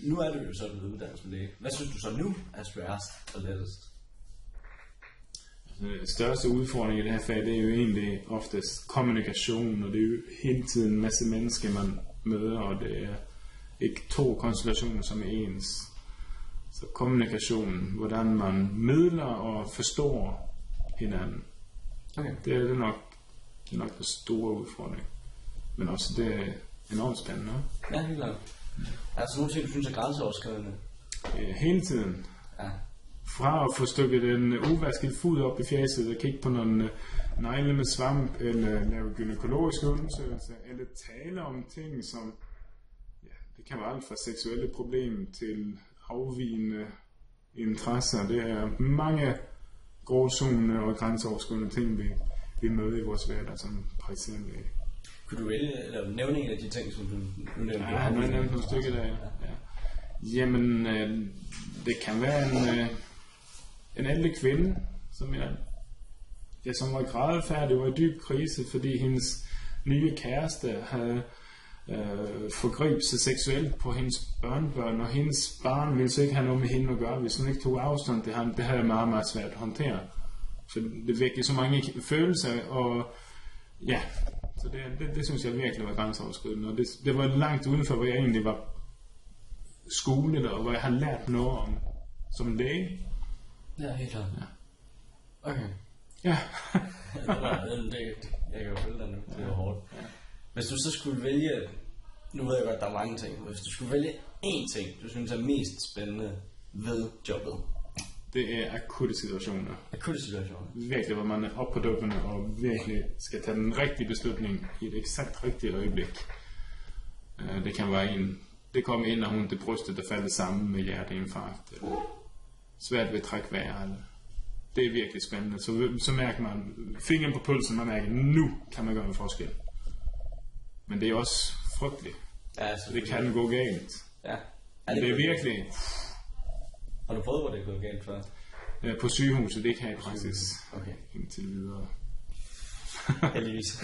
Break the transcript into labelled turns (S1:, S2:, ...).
S1: nu er du jo så blevet uddannet som læge. Hvad synes du så nu er sværest og lettest?
S2: Den største udfordring i det her fag, det er jo egentlig oftest kommunikation, og det er jo hele tiden en masse mennesker, man møder, og det er ikke 2 konstellationer, som er ens. Så kommunikationen, hvordan man midler og forstår hinanden.
S1: Okay.
S2: Det er nok den store udfordring. Men også det er enormt spændende.
S1: Ja, helt klart. Altså nogle ting, du synes er grænseoverskridende?
S2: Hele tiden.
S1: Ja.
S2: Fra at få stykket en uvasket fod op i fjæset og kigge på nogle negle med svamp, eller lave gynækologiske undersøgelser, eller tale om ting som, ja, det kan være alt fra seksuelle problemer til afvigende interesser. Det er mange gråzoner og grænseoverskridende ting, vi møder i vores hverdag som praktiserende læge.
S1: Kunne du vælge, eller nævne en af de ting, som du nævnte?
S2: Ja, nu har jeg nævnt nogle stykker der, ja. Jamen, det kan være en ældre kvinde, som var grædefærdig og var i dyb krise, fordi hendes nye kæreste havde forgribet sig seksuelt på hendes børnebørn, og hendes barn ville så ikke have noget med hende at gøre, hvis hun ikke tog afstand til ham. Det havde meget, meget svært at håndtere. For det vækkede så mange følelser, og ja, så det synes jeg virkelig var grænseoverskridende. Og det var langt udenfor, hvor jeg egentlig var skolet, og hvor jeg har lært noget om som læge.
S1: Ja, helt klart.
S2: Ja.
S1: Okay.
S2: Ja.
S1: Jeg kan jo følge dig nu. Det var hårdt. Ja. Hvis du så skulle vælge, nu ved jeg godt, der er mange ting, hvis du skulle vælge én ting, du synes er mest spændende ved jobbet?
S2: Det er akutte situationer.
S1: Akutte situationer?
S2: Virkelig, hvor man er oppe på dupperne og virkelig skal tage den rigtige beslutning i et eksakt rigtigt øjeblik. Det kan være det kom ind, og hun til brystet, der faldt sammen med hjerteinfarkt. Svært ved at trække vejret. Det er virkelig spændende. Så mærker man fingeren på pulsen, man mærker, nu kan man gøre en forskel. Men det er også frygteligt.
S1: Ja,
S2: det kan gå galt.
S1: Ja.
S2: Det er virkelig.
S1: Har du prøvet, hvor det er gået galt før?
S2: På sygehuset, det kan jeg faktisk.
S1: Okay.
S2: Indtil videre.
S1: Heldigvis.